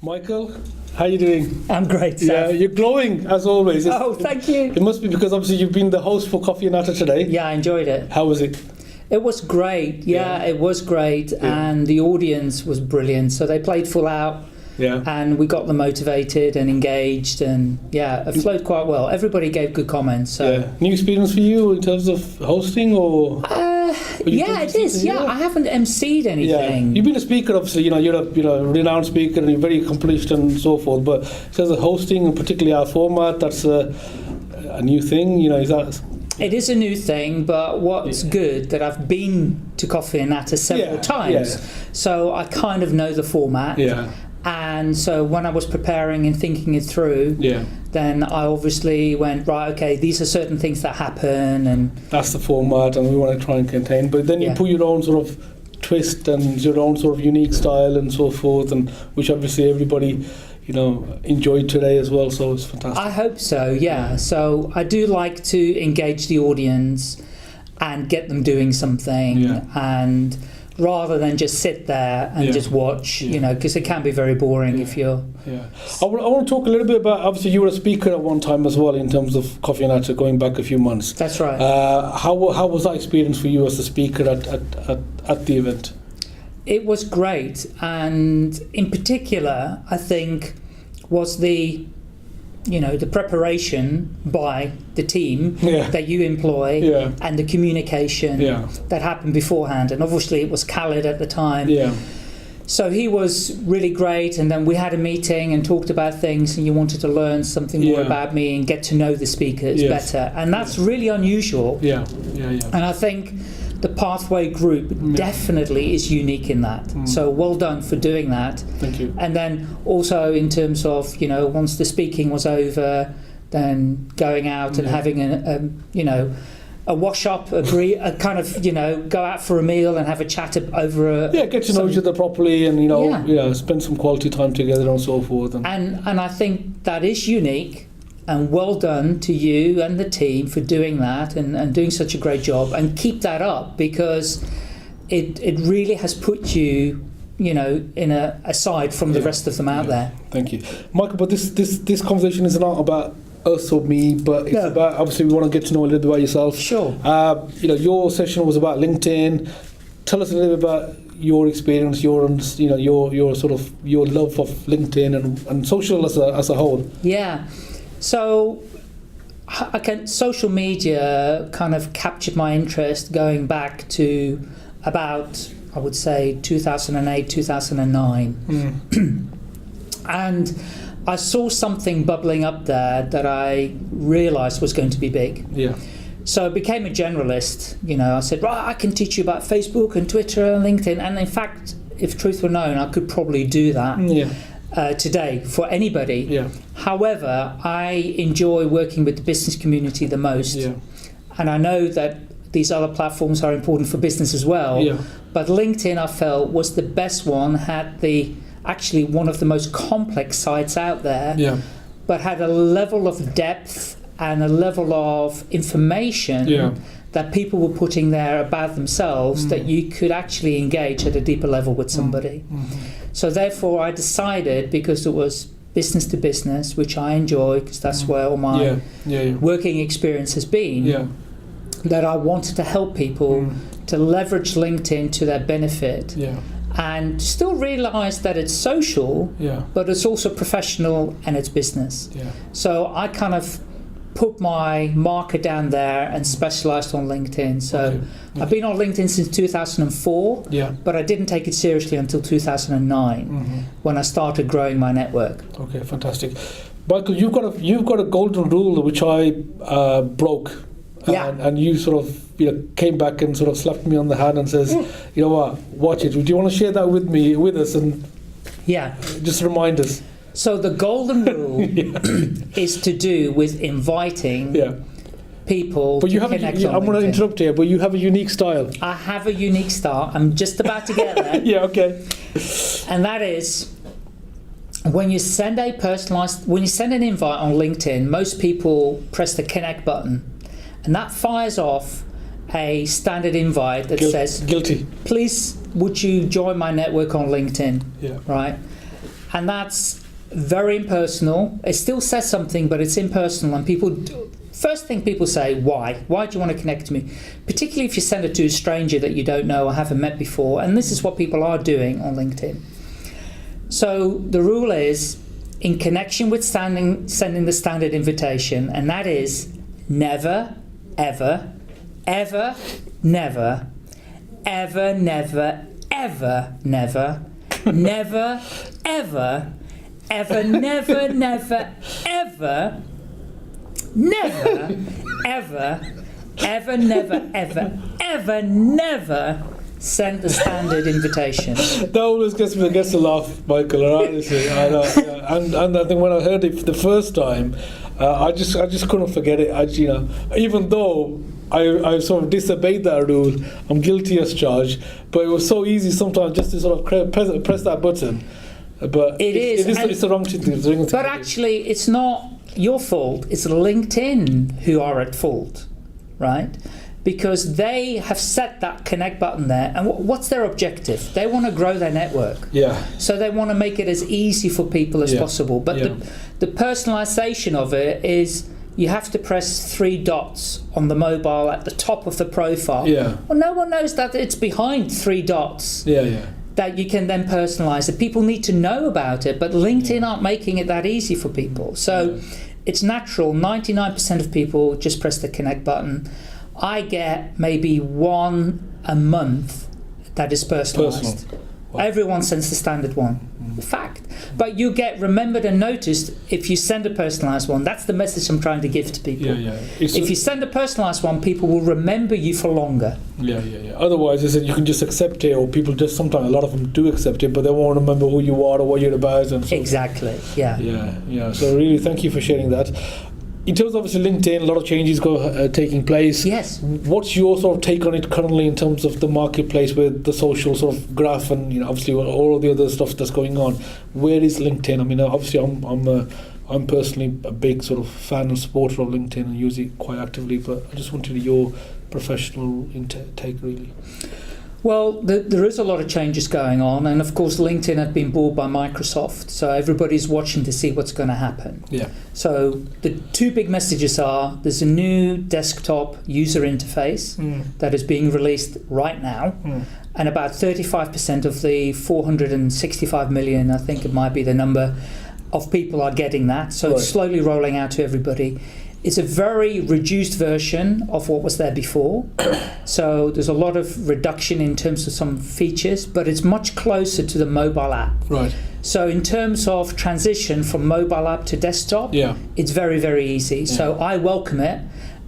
Michael, how are you doing? I'm great, Seth. Yeah, you're glowing as always. Thank you. It must be because obviously you've been the host for Coffee and Natter today. Yeah, I enjoyed it. How was it? It was great. Yeah, it was great. Yeah. And the audience was brilliant. So they played full out. Yeah. And we got them motivated and engaged, and it flowed quite well. Everybody gave good comments. So. Yeah. New experience for you in terms of hosting, or? Yeah, it is. Yeah, I haven't emceed anything. Yeah. You've been a speaker, obviously. You're a renowned speaker, and you're very accomplished and so forth. But in terms of hosting, and particularly our format, that's a new thing. Is that? It is a new thing, but what's good that I've been to Coffee and Natter several times, so I kind of know the format. Yeah. And so when I was preparing and thinking it through, then I obviously went, right, okay, these are certain things that happen, and that's the format, and we want to try and contain. But then you put your own sort of twist and your own sort of unique style and so forth, and which obviously everybody enjoyed today as well. So it's fantastic. I hope so. Yeah. So I do like to engage the audience and get them doing something, and rather than just sit there and just watch, because it can be very boring if you're... Yeah. I want to talk a little bit about, obviously you were a speaker at one time as well in terms of Coffee and Natter going back a few months. That's right. How was that experience for you as a speaker at the event? It was great, and in particular, I think, was the preparation by the team that you employ and the communication that happened beforehand. And obviously it was Khaled at the time. Yeah. So he was really great, and then we had a meeting and talked about things, and you wanted to learn something more about me and get to know the speakers better. And that's really unusual. Yeah. And I think the Pathway Group definitely is unique in that. So well done for doing that. Thank you. And then also in terms of, once the speaking was over, then going out and having a wash up, a kind of, go out for a meal and have a chat over get to know each other properly, and spend some quality time together and so forth. And I think that is unique. And well done to you and the team for doing that and doing such a great job. And keep that up, because it really has put you, in aside from the rest of them out there. Thank you, Michael. But this conversation is not about us or me, but it's about, obviously we want to get to know a little bit about yourself. Sure. Your session was about LinkedIn. Tell us a little bit about your experience, your sort of your love of LinkedIn and social as a whole. Yeah. So social media kind of captured my interest going back to about, I would say, 2008, 2009. And I saw something bubbling up there that I realised was going to be big. Yeah. So I became a generalist. I said, right, I can teach you about Facebook and Twitter and LinkedIn. And in fact, if truth were known, I could probably do that. Today for anybody. Yeah. However, I enjoy working with the business community the most. Yeah. And I know that these other platforms are important for business as well. Yeah. But LinkedIn, I felt, was the best one, had actually one of the most complex sites out there, but had a level of depth and a level of information that people were putting there about themselves that you could actually engage at a deeper level with somebody. So therefore I decided, because it was business to business, which I enjoy because that's where all my working experience has been, that I wanted to help people to leverage LinkedIn to their benefit and still realise that it's social, but it's also professional and it's business. So I kind of put my marker down there and specialised on LinkedIn. So I've been on LinkedIn since 2004, but I didn't take it seriously until 2009 when I started growing my network. Okay, fantastic. Michael, you've got a golden rule which I broke, and you sort of came back and sort of slapped me on the hand and says, you know what, watch it. Do you want to share that with us and just remind us? So the golden rule is to do with inviting people to connect on I'm going to interrupt here, but you have a unique style. I have a unique style. I'm just about to get there. Okay. And that is, when you send an invite on LinkedIn, most people press the connect button, and that fires off a standard invite that says, guilty. Please, would you join my network on LinkedIn? Right? and that's very impersonal. It still says something, but it's impersonal, and first thing people say, why do you want to connect to me, particularly if you send it to a stranger that you don't know or haven't met before. And this is what people are doing on LinkedIn. So the rule is, in connection with sending the standard invitation, and that is never, ever, ever, never, ever, never, ever, never, never, ever, ever, never, never, ever, never, ever, ever, never, ever, ever, never send the standard invitation. That always gets to laugh, Michael. Honestly, I know. Yeah. And I think when I heard it the first time, I just couldn't forget it. Even though I sort of disobeyed that rule, I'm guilty as charged. But it was so easy sometimes just to sort of press that button. But it's the wrong thing. But actually, it's not your fault. It's LinkedIn who are at fault, right? Because they have set that connect button there, and what's their objective? They want to grow their network. Yeah. So they want to make it as easy for people as possible. But the personalization of it is, you have to press 3 dots on the mobile at the top of the profile. Yeah. Well, no one knows that it's behind 3 dots. Yeah. That you can then personalize it. People need to know about it, but LinkedIn aren't making it that easy for people. So it's natural. 99% of people just press the connect button. I get maybe 1 a month that is personalized. Wow. Everyone sends the standard one. Fact. But you get remembered and noticed if you send a personalized one. That's the message I'm trying to give to people. If you send a personalized one, people will remember you for longer. Yeah. Otherwise, you can just accept it, or people just sometimes, a lot of them do accept it, but they won't remember who you are or what you're about. And so exactly. Yeah. So really, thank you for sharing that. In terms of obviously LinkedIn, a lot of changes taking place. Yes. What's your sort of take on it currently in terms of the marketplace with the social sort of graph and obviously all of the other stuff that's going on? Where is LinkedIn? I mean, obviously I'm personally a big sort of fan and supporter of LinkedIn and use it quite actively, but I just wanted your professional take really. Well, there is a lot of changes going on, and of course LinkedIn had been bought by Microsoft, so everybody's watching to see what's going to happen. Yeah. So the 2 big messages are, there's a new desktop user interface that is being released right now, and about 35% of the 465 million, I think it might be the number, of people are getting that. So it's slowly rolling out to everybody. It's a very reduced version of what was there before. So there's a lot of reduction in terms of some features, but it's much closer to the mobile app. Right. So in terms of transition from mobile app to desktop, it's very, very easy. Yeah. So I welcome it,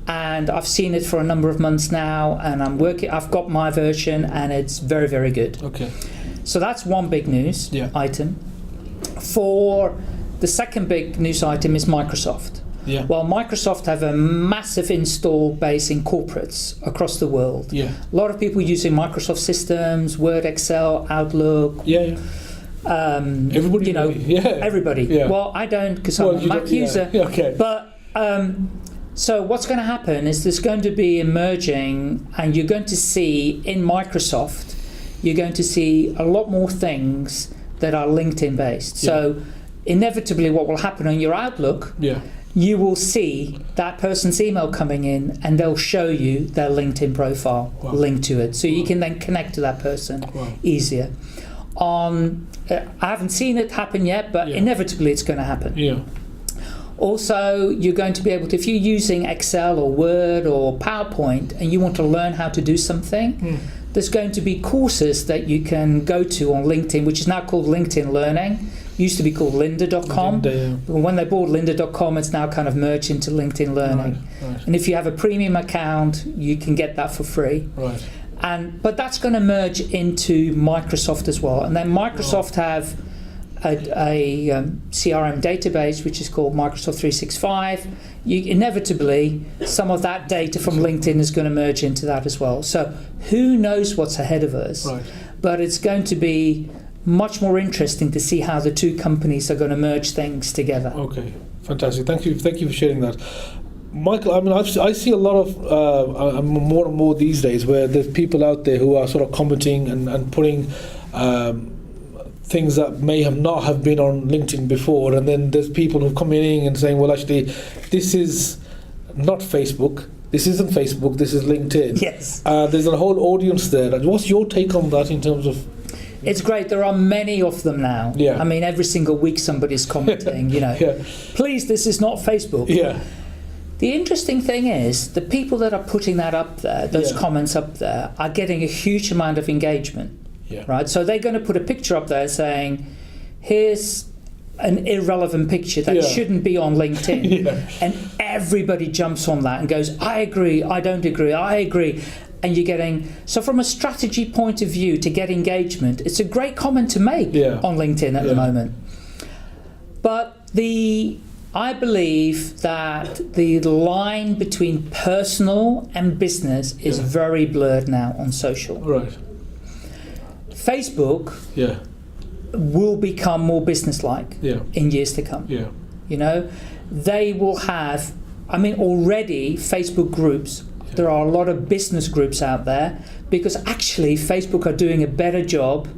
and I've seen it for a number of months now, and I've got my version, and it's very, very good. Okay. So that's one big news item. For the second big news item is Microsoft. Yeah. Well, Microsoft have a massive install base in corporates across the world. Yeah. A lot of people using Microsoft systems, Word, Excel, Outlook. Yeah. Everybody. Everybody. Yeah. Well, I don't, because I'm a Mac user. Yeah. Okay. But so what's going to happen is there's going to be emerging, and you're going to see in Microsoft, you're going to see a lot more things that are LinkedIn based. Yeah. So inevitably, what will happen on your Outlook? Yeah. You will see that person's email coming in, and they'll show you their LinkedIn profile linked to it, so you can then connect to that person easier. I haven't seen it happen yet, but inevitably it's going to happen. Yeah. Also, you're going to be able to, if you're using Excel or Word or PowerPoint and you want to learn how to do something, there's going to be courses that you can go to on LinkedIn, which is now called LinkedIn Learning. Used to be called lynda.com. When they bought lynda.com, it's now kind of merged into LinkedIn Learning. Right. And if you have a premium account, you can get that for free. Right. But that's going to merge into Microsoft as well. And then Microsoft have a CRM database which is called Microsoft 365. Inevitably, some of that data from LinkedIn is going to merge into that as well. So who knows what's ahead of us? Right. But it's going to be much more interesting to see how the 2 companies are going to merge things together. Okay, fantastic. Thank you for sharing that. Michael, I mean, I see a lot of more and more these days where there's people out there who are sort of commenting and putting things that may have not have been on LinkedIn before, and then there's people who come in and saying, well, actually, this is not Facebook. This isn't Facebook. This is LinkedIn. Yes. There's a whole audience there. What's your take on that in terms of? It's great. There are many of them now. Yeah. I mean, every single week somebody's commenting, Yeah. please, this is not Facebook. Yeah. The interesting thing is the people that are putting that up there, those Yeah. comments up there, are getting a huge amount of engagement. Yeah. Right? So they're going to put a picture up there saying, here's an irrelevant picture that Yeah. shouldn't be on LinkedIn. Yeah. And everybody jumps on that and goes, I agree, I don't agree, I agree. And you're getting, so from a strategy point of view to get engagement, it's a great comment to make Yeah. on LinkedIn at the moment. But I believe that the line between personal and business is Yeah. very blurred now on social. Right. Facebook Yeah. will become more business-like Yeah. in years to come. Yeah. You know, they will have, I mean, already Facebook groups, there are a lot of business groups out there, because actually Facebook are doing a better job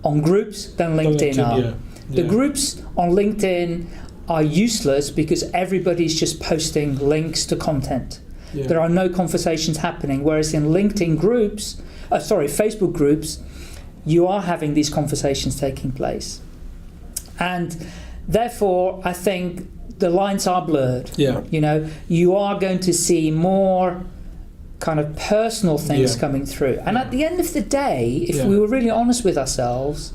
on groups than LinkedIn are. Yeah. The Yeah. groups on LinkedIn are useless because everybody's just posting links to content. Yeah. There are no conversations happening, whereas in LinkedIn groups, Facebook groups, you are having these conversations taking place. And therefore, I think the lines are blurred. Yeah. You know, you are going to see more kind of personal things Yeah. coming through. And at the end of the day, if Yeah. we were really honest with ourselves,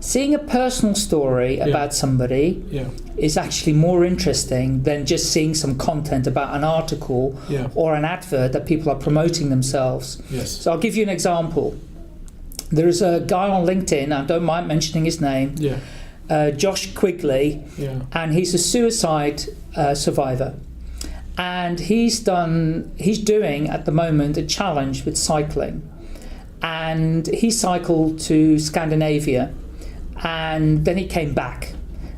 seeing a personal story about somebody Yeah. is actually more interesting than just seeing some content about an article Yeah. or an advert that people are promoting themselves. Yes. So I'll give you an example. There is a guy on LinkedIn, I don't mind mentioning his name, Yeah. Josh Quigley, Yeah. and he's a suicide survivor. And he's doing at the moment a challenge with cycling. And he cycled to Scandinavia, and then he came back.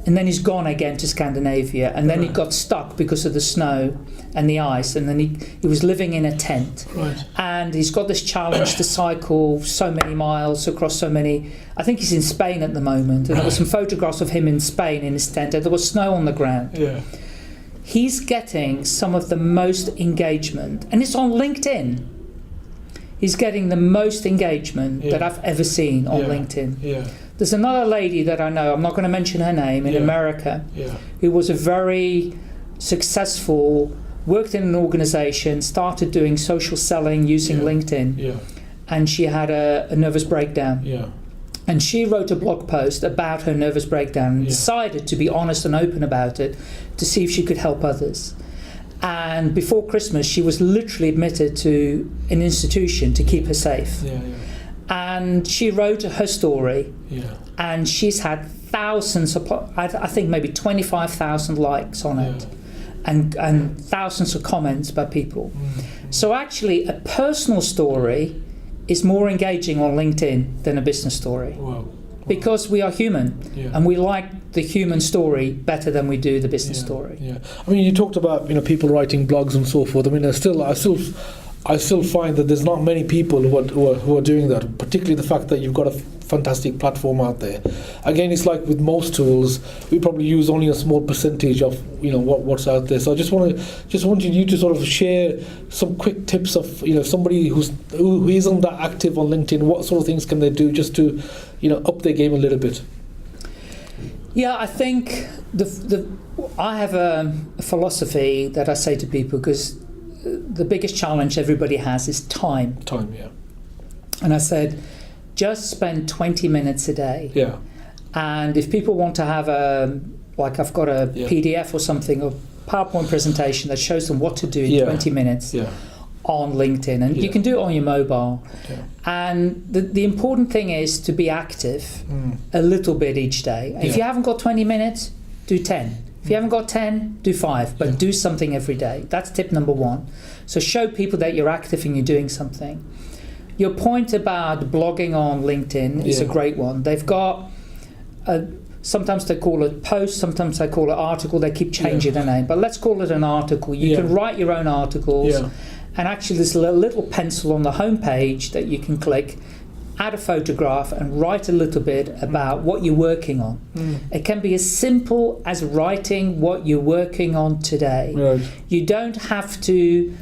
And then he's gone again to Scandinavia, and then he got stuck because of the snow and the ice, and then he was living in a tent. Right. And he's got this challenge to cycle so many miles across so many, I think he's in Spain at the moment, and there were some photographs of him in Spain in his tent, and there was snow on the ground. Yeah. He's getting some of the most engagement, and it's on LinkedIn. He's getting the most engagement that I've ever seen on LinkedIn. Yeah. There's another lady that I know, I'm not going to mention her name, in America, who was a very successful, worked in an organization, started doing social selling using LinkedIn, and she had a nervous breakdown. Yeah. And she wrote a blog post about her nervous breakdown and decided to be honest and open about it to see if she could help others. And before Christmas, she was literally admitted to an institution to keep her safe. Yeah. And she wrote her story, Yeah. and she's had thousands of, I think maybe 25,000 likes on it, and thousands of comments by people. So actually, a personal story is more engaging on LinkedIn than a business story. Wow. Because we are human, and we like the human story better than we do the business story. Yeah. I mean, you talked about people writing blogs and so forth. I mean, I still find that there's not many people who are doing that. Particularly the fact that you've got a fantastic platform out there. Again, it's like with most tools, we probably use only a small percentage of what's out there. So I just wanted you to sort of share some quick tips of somebody who isn't that active on LinkedIn. What sort of things can they do just to up their game a little bit? Yeah, I think I have a philosophy that I say to people, because the biggest challenge everybody has is time. Time, yeah. And I said, just spend 20 minutes a day. Yeah. And if people want to have I've got a PDF or something, or PowerPoint presentation that shows them what to do in 20 minutes on LinkedIn, and you can do it on your mobile. Yeah. And the important thing is to be active a little bit each day. If you haven't got 20 minutes, do 10. If you haven't got 10, do 5, but do something every day. That's tip number 1. So show people that you're active and you're doing something. Your point about blogging on LinkedIn is a great one. They've got, sometimes they call it post, sometimes they call it article, they keep changing the name, but let's call it an article. You can write your own articles, and actually there's a little pencil on the home page that you can click, add a photograph and write a little bit about what you're working on. It can be as simple as writing what you're working on today. Right. You don't have to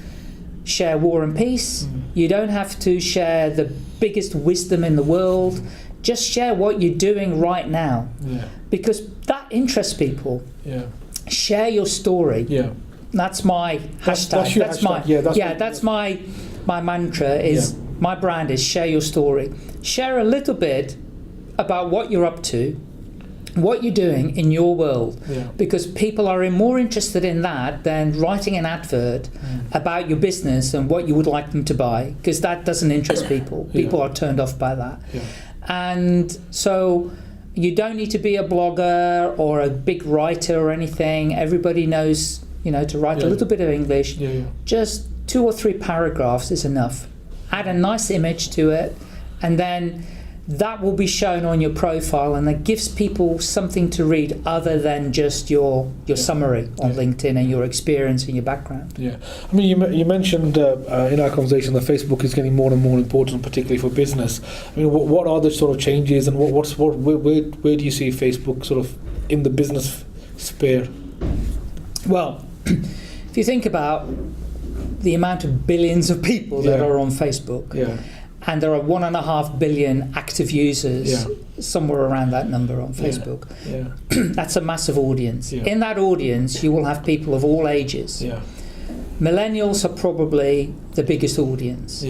share War and Peace. You don't have to share the biggest wisdom in the world. Just share what you're doing right now, because that interests people. Yeah. Share your story. Yeah. That's my hashtag. That's my mantra. Is my brand is share your story. Share a little bit about what you're up to, what you're doing in your world, because people are more interested in that than writing an advert about your business and what you would like them to buy, because that doesn't interest people. People are turned off by that. And so you don't need to be a blogger or a big writer or anything. Everybody knows, to write a little bit of English. Just 2 or 3 paragraphs is enough. Add a nice image to it, and then that will be shown on your profile, and that gives people something to read other than just your summary on LinkedIn and your experience and your background. Yeah, I mean, you mentioned in our conversation that Facebook is getting more and more important, particularly for business. I mean, what are the sort of changes, and where do you see Facebook sort of in the business sphere? Well, if you think about the amount of billions of people that are on Facebook, and there are 1.5 billion active users, somewhere around that number on Facebook. That's a massive audience. In that audience, you will have people of all ages. Millennials are probably the biggest audience.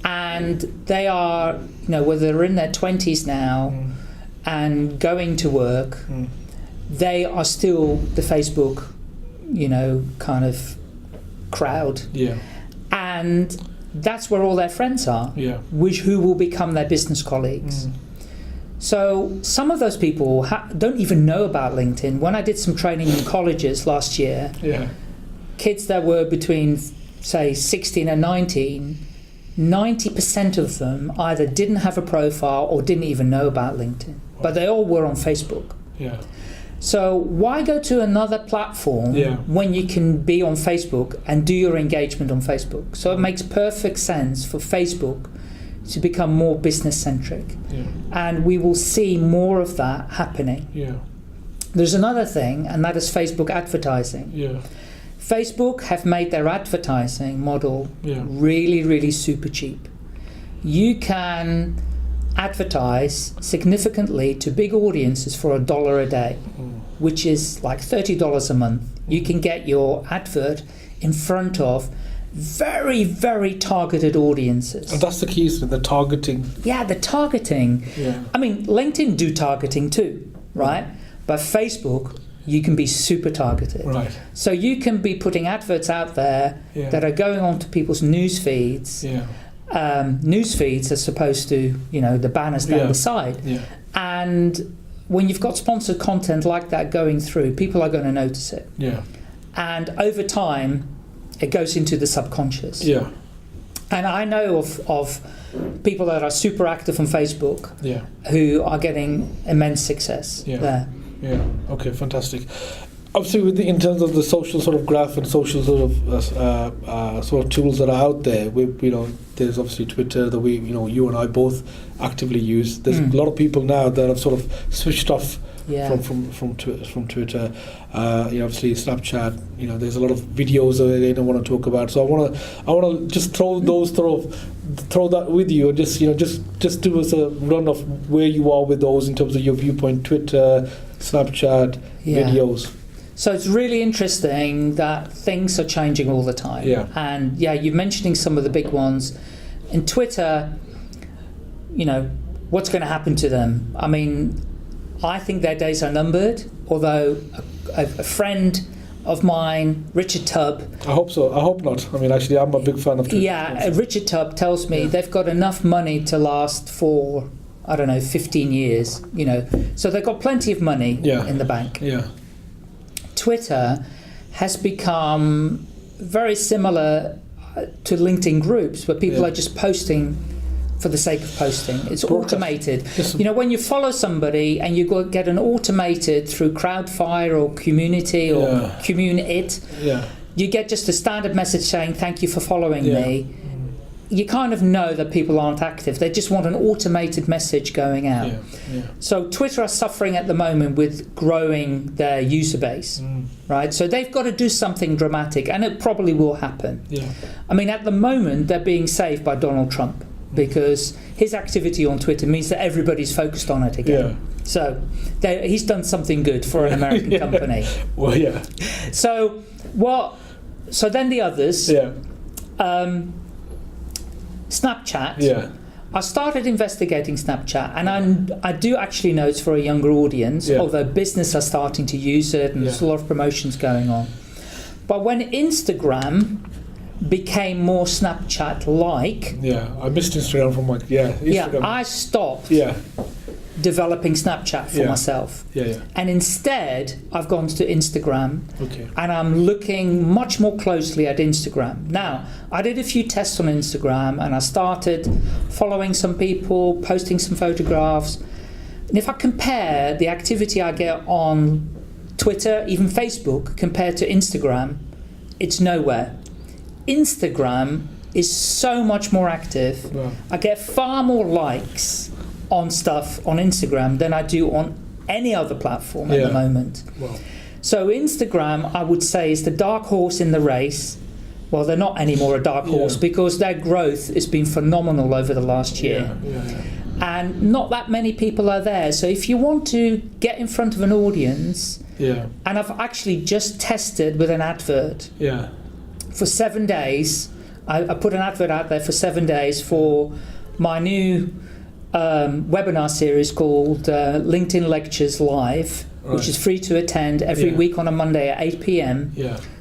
And they are, whether they're in their 20s now and going to work, they are still the Facebook, kind of crowd. And that's where all their friends are, who will become their business colleagues. So some of those people don't even know about LinkedIn. When I did some training in colleges last year, kids that were between, say, 16 and 19, 90% of them either didn't have a profile or didn't even know about LinkedIn. But they all were on Facebook. So why go to another platform when you can be on Facebook and do your engagement on Facebook? So it makes perfect sense for Facebook to become more business centric. And we will see more of that happening. There's another thing, and that is Facebook advertising. Facebook have made their advertising model really, really super cheap. You can advertise significantly to big audiences for $1 a day, which is like $30 a month. You can get your advert in front of very, very targeted audiences. And that's the key, isn't it? The targeting. Yeah, the targeting. I mean, LinkedIn do targeting too, right? But Facebook, you can be super targeted. So you can be putting adverts out there that are going on to people's news feeds. News feeds as opposed to the banners down the side, and when you've got sponsored content like that going through, people are going to notice it, and over time it goes into the subconscious. And I know of people that are super active on Facebook who are getting immense success there. Okay, fantastic. Obviously, in terms of the social sort of graph and social sort of tools that are out there, there's obviously Twitter that you and I both actively use. There's a lot of people now that have sort of switched off from Twitter. Obviously Snapchat. There's a lot of videos that they don't want to talk about. So I want to just throw that with you, and just do us a run of where you are with those in terms of your viewpoint. Twitter, Snapchat, videos. So it's really interesting that things are changing all the time. And you're mentioning some of the big ones. In Twitter, what's going to happen to them? I mean, I think their days are numbered, although a friend of mine, Richard Tubb... I hope so. I hope not. I mean, actually, I'm a big fan of Twitter. Richard Tubb tells me they've got enough money to last for, 15 years, So they've got plenty of money in the bank. Twitter has become very similar to LinkedIn groups, where people are just posting for the sake of posting. It's automated. When you follow somebody and you get an automated through Crowdfire or Community or Communit, you get just a standard message saying thank you for following me. you kind of know that people aren't active. They just want an automated message going out. So Twitter are suffering at the moment with growing their user base, right? So they've got to do something dramatic, and it probably will happen. I mean, at the moment, they're being saved by Donald Trump, because his activity on Twitter means that everybody's focused on it again. So he's done something good for an American company. Well, So then the others. Snapchat. I started investigating Snapchat, and I do actually know it's for a younger audience, although business are starting to use it, and there's a lot of promotions going on. But when Instagram became more Snapchat-like, I missed Instagram from Instagram. I stopped developing Snapchat for myself. And instead, I've gone to Instagram, and I'm looking much more closely at Instagram. Now, I did a few tests on Instagram, and I started following some people, posting some photographs. And if I compare the activity I get on Twitter, even Facebook, compared to Instagram, it's nowhere. Instagram is so much more active. I get far more likes on stuff on Instagram than I do on any other platform at the moment. So Instagram, I would say, is the dark horse in the race. Well, they're not anymore a dark horse, because their growth has been phenomenal over the last year. And not that many people are there. So if you want to get in front of an audience, and I've actually just tested with an advert for 7 days. I put an advert out there for 7 days for my new webinar series called LinkedIn Lectures Live, which is free to attend every week on a Monday at 8 p.m.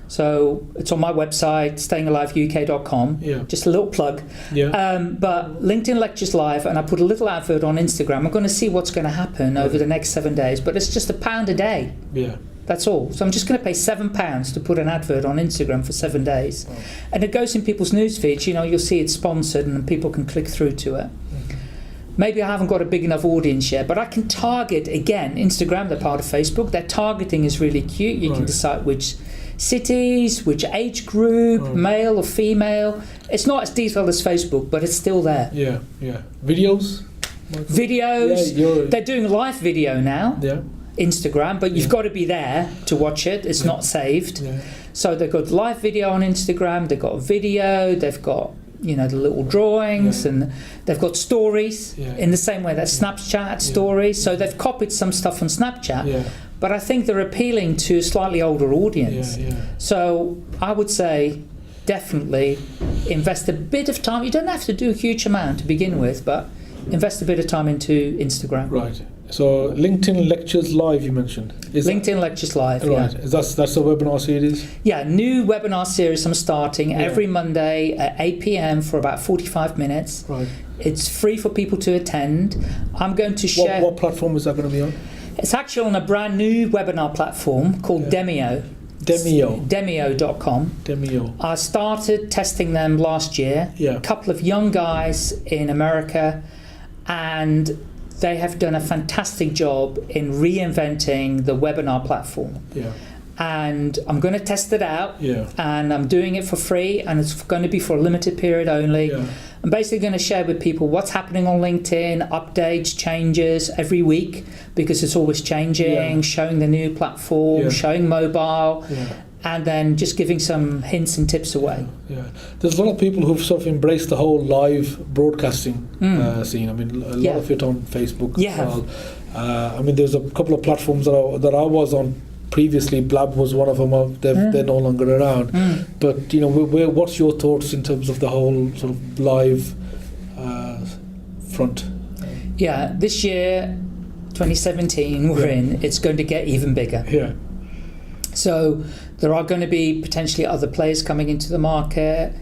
So it's on my website, stayingaliveuk.com. Just a little plug. But LinkedIn Lectures Live, and I put a little advert on Instagram. I'm going to see what's going to happen over the next 7 days, but it's just £1 a day. That's all. So I'm just going to pay £7 to put an advert on Instagram for 7 days. And it goes in people's news feeds. You know, you'll see it's sponsored, and people can click through to it. Maybe I haven't got a big enough audience yet, but I can target, again, Instagram, they're part of Facebook. Their targeting is really cute. You can decide which cities, which age group, male or female. It's not as detailed as Facebook, but it's still there. Videos? They're doing live video now. Instagram, but you've got to be there to watch it. It's not saved. So they've got live video on Instagram, they've got video, they've got, you know, the little drawings, and they've got stories in the same way that Snapchat had stories. So they've copied some stuff on Snapchat, but I think they're appealing to a slightly older audience. So I would say definitely invest a bit of time. You don't have to do a huge amount to begin with, but invest a bit of time into Instagram. So LinkedIn Lectures Live, you mentioned. LinkedIn Lectures Live, That's the webinar series? New webinar series I'm starting every Monday at 8 p.m. for about 45 minutes. It's free for people to attend. I'm going to share... What platform is that going to be on? It's actually on a brand new webinar platform called Demio. Demio.com. I started testing them last year. A couple of young guys in America, and they have done a fantastic job in reinventing the webinar platform. And I'm going to test it out, and I'm doing it for free, and it's going to be for a limited period only. I'm basically going to share with people what's happening on LinkedIn, updates, changes every week, because it's always changing, showing the new platform, showing mobile, and then just giving some hints and tips away. There's a lot of people who've sort of embraced the whole live broadcasting scene. I mean, a lot of it on Facebook as well. I mean, there's a couple of platforms that I was on previously. Blab was one of them. They're no longer around. But, you know, what's your thoughts in terms of the whole sort of live front? This year, 2017, we're in, it's going to get even bigger. So there are going to be potentially other players coming into the market.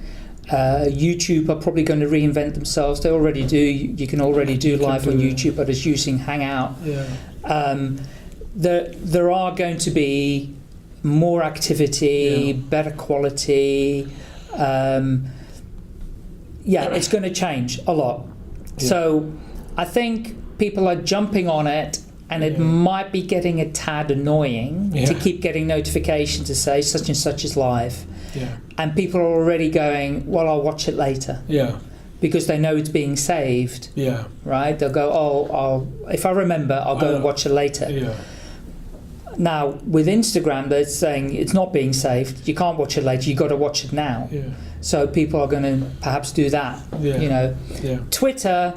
YouTube are probably going to reinvent themselves. They already do. You can already do live on YouTube, but it's using Hangout. There are going to be more activity, better quality. It's going to change a lot. So I think people are jumping on it, and it might be getting a tad annoying to keep getting notifications to say such and such is live. And people are already going, well, I'll watch it later. because they know it's being saved. Yeah. Right? They'll go, if I remember, I'll go and watch it later. Yeah. Now, with Instagram, they're saying it's not being saved. You can't watch it later. You've got to watch it now. Yeah. So people are going to perhaps do that. Yeah. Yeah. Twitter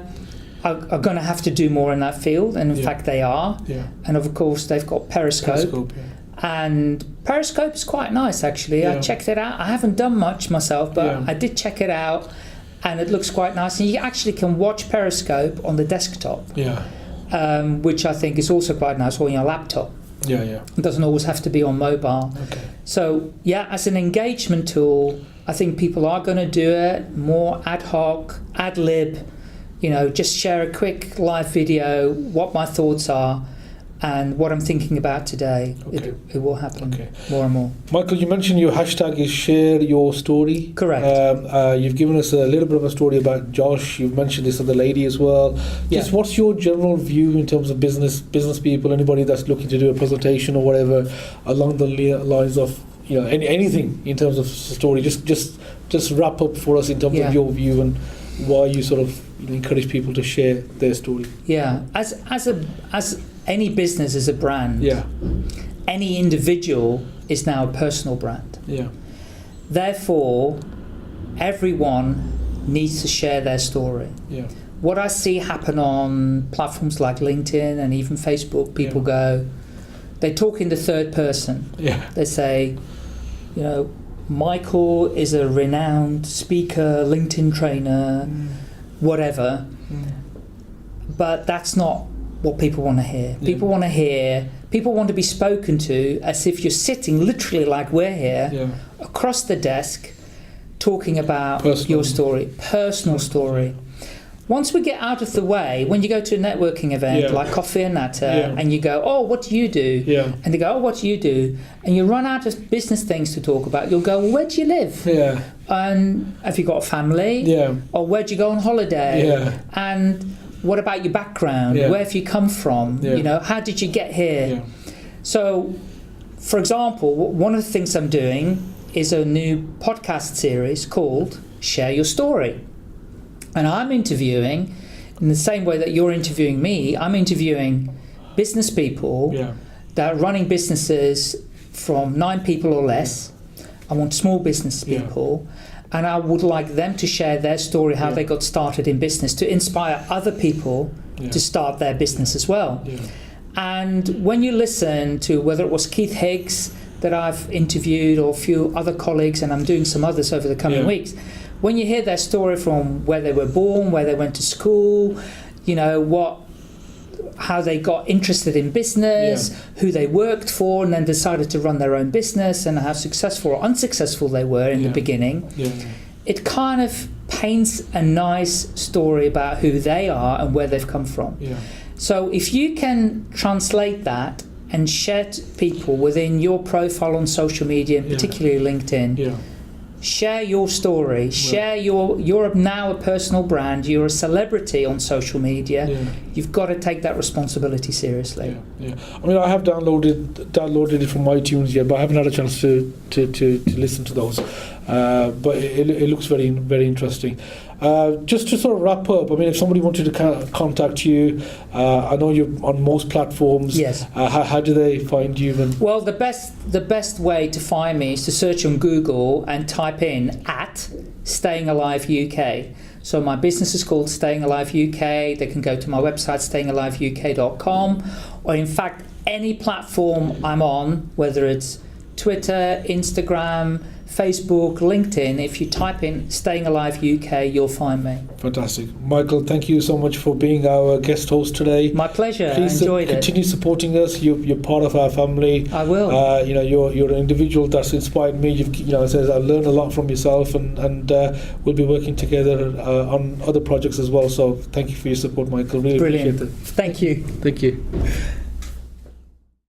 are going to have to do more in that field, and in fact they are. Yeah. And of course, they've got Periscope. And Periscope is quite nice, actually. Yeah. I checked it out. I haven't done much myself, but I did check it out, and it looks quite nice. And you actually can watch Periscope on the desktop, which I think is also quite nice, or on your laptop. Yeah. It doesn't always have to be on mobile. Okay. So, as an engagement tool, I think people are going to do it more ad hoc, ad lib, just share a quick live video, what my thoughts are, and what I'm thinking about today. Okay. It will happen more and more. Michael, you mentioned your hashtag is share your story. Correct. You've given us a little bit of a story about Josh. You've mentioned this other lady as well. Just what's your general view in terms of business people, anybody that's looking to do a presentation or whatever along the lines of anything in terms of story? Just wrap up for us in terms of your view and why you sort of encourage people to share their story. Yeah, as any business is a brand. Yeah. Any individual is now a personal brand. Yeah. Therefore, everyone needs to share their story. Yeah. What I see happen on platforms like LinkedIn and even Facebook, people they talk in the third person. Yeah. They say, Michael is a renowned speaker, LinkedIn trainer, whatever. But that's not what people want to hear. People want to be spoken to as if you're sitting literally like we're here across the desk talking about your story, personal story. Once we get out of the way, when you go to a networking event like Coffee and Natter and you go, what do you do? And they go, what do you do? And you run out of business things to talk about. You'll go, where do you live? And have you got a family? Or where do you go on holiday? And what about your background? Where have you come from? How did you get here? So, for example, one of the things I'm doing is a new podcast series called Share Your Story. And I'm interviewing, in the same way that you're interviewing me, I'm interviewing business people that are running businesses from 9 people or less. I want small business people. And I would like them to share their story, how they got started in business, to inspire other people to start their business as well. And when you listen to whether it was Keith Higgs that I've interviewed or a few other colleagues, and I'm doing some others over the coming weeks, when you hear their story from where they were born, where they went to school, how they got interested in business, who they worked for, and then decided to run their own business, and how successful or unsuccessful they were in the beginning. It kind of paints a nice story about who they are and where they've come from. So if you can translate that and share to people within your profile on social media, and particularly LinkedIn, share your story, share you're now a personal brand, you're a celebrity on social media, you've got to take that responsibility seriously. I mean, I have downloaded it from iTunes yet, but I haven't had a chance to listen to those. But it looks very, very interesting. Just to sort of wrap up, I mean, if somebody wanted to contact you, I know you're on most platforms. Yes. How do they find you? Well, the best way to find me is to search on Google and type in @Staying Alive UK. So my business is called Staying Alive UK. They can go to my website, stayingaliveuk.com, or in fact, any platform I'm on, whether it's Twitter, Instagram, Facebook, LinkedIn, if you type in Staying Alive UK, you'll find me. Fantastic. Michael, thank you so much for being our guest host today. My pleasure. Please I enjoyed continue supporting us. You're part of our family. I will. You're an individual that's inspired me. I've learned a lot from yourself, and we'll be working together on other projects as well. So thank you for your support, Michael. Really Brilliant. appreciate it. Thank you. Thank you.